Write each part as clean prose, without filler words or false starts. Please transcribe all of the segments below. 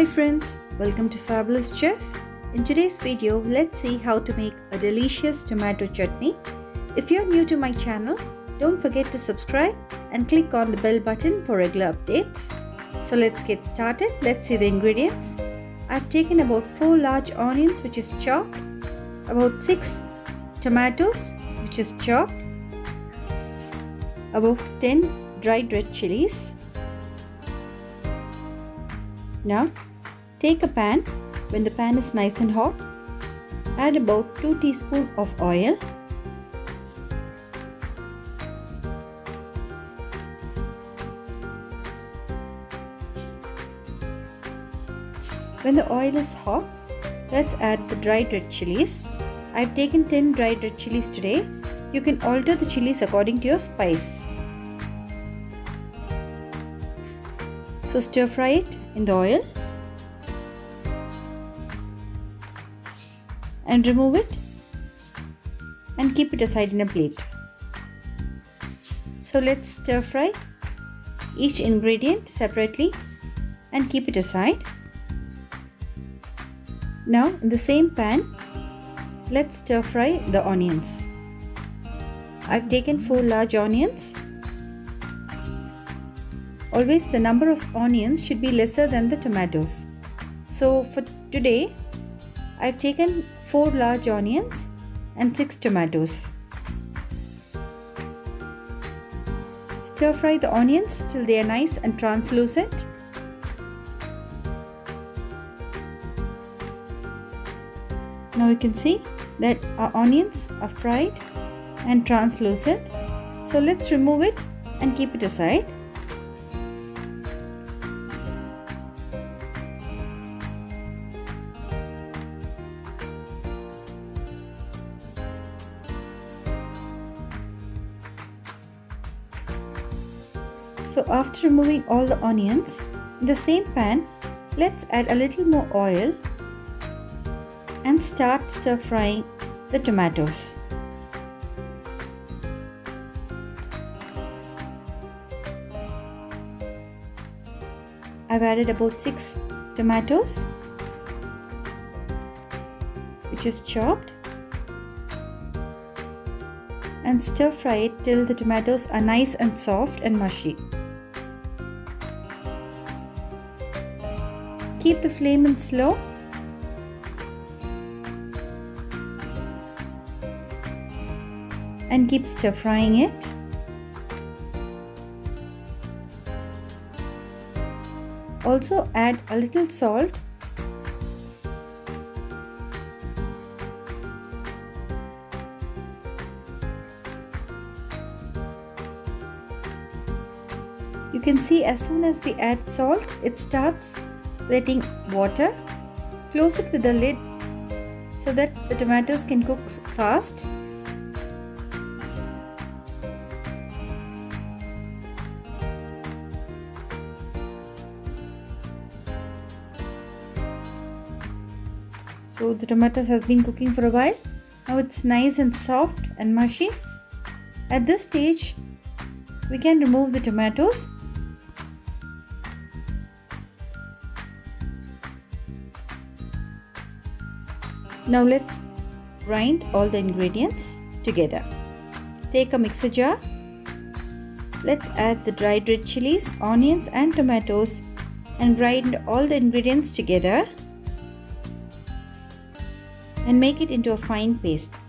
Hi friends, welcome to Fabulous Chef. In today's video, let's see how to make a delicious tomato chutney. If you're new to my channel, don't forget to subscribe and click on the bell button for regular updates. So let's get started. Let's see the ingredients. I've taken about 4 large onions which is chopped, about 6 tomatoes which is chopped, about 10 dried red chilies. Now take a pan. When the pan is nice and hot, add about 2 teaspoons of oil. When the oil is hot, let's add the dried red chilies. I've taken 10 dried red chilies today. You can alter the chilies according to your spice. So stir fry it in the oil and remove it and keep it aside in a plate. So let's stir fry each ingredient separately and keep it aside. Now in the same pan, let's stir fry the onions. I've taken 4 large onions. Always the number of onions should be lesser than the tomatoes. So for today, I've taken 4 large onions and 6 tomatoes. Stir fry the onions till they are nice and translucent. Now you can see that our onions are fried and translucent. So let's remove it and keep it aside. So after removing all the onions, in the same pan, let's add a little more oil and start stir frying the tomatoes. I've added about 6 tomatoes which is chopped and stir fry it till the tomatoes are nice and soft and mushy. Keep the flame in slow and keep stir frying it. Also add a little salt You can see as soon as we add salt, it starts letting water. Close it with the lid so that the tomatoes can cook fast. So the tomatoes has been cooking for a while. Now it's nice and soft and mushy. At this stage, we can remove the tomatoes. Now let's grind all the ingredients together. Take a mixer jar. Let's add the dried red chilies, onions and tomatoes and grind all the ingredients together and make it into a fine paste.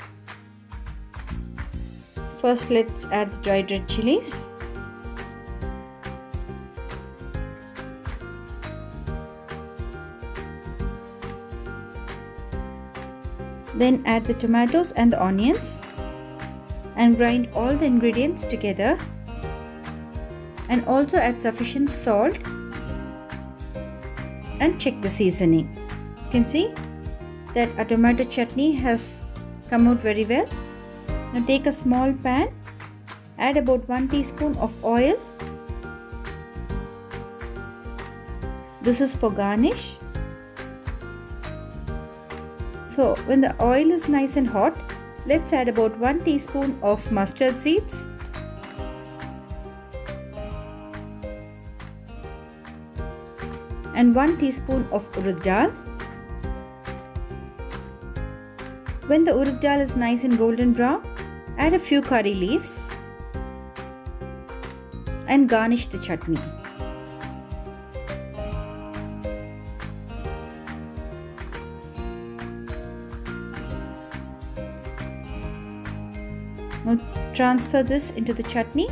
First let's add the dried red chilies. Then add the tomatoes and the onions and grind all the ingredients together and also add sufficient salt and check the seasoning. You can see that a tomato chutney has come out very well. Now take a small pan, add about 1 teaspoon of oil. This is for garnish. So when the oil is nice and hot, let's add about 1 teaspoon of mustard seeds and 1 teaspoon of urad dal. When the urad dal is nice and golden brown, add a few curry leaves and garnish the chutney. Now transfer this into the chutney.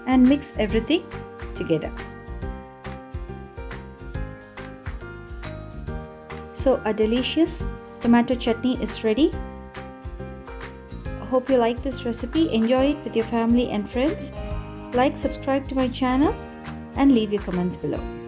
And mix everything together. So a delicious tomato chutney is ready. I hope you like this recipe. Enjoy it with your family and friends. Like, subscribe to my channel and leave your comments below.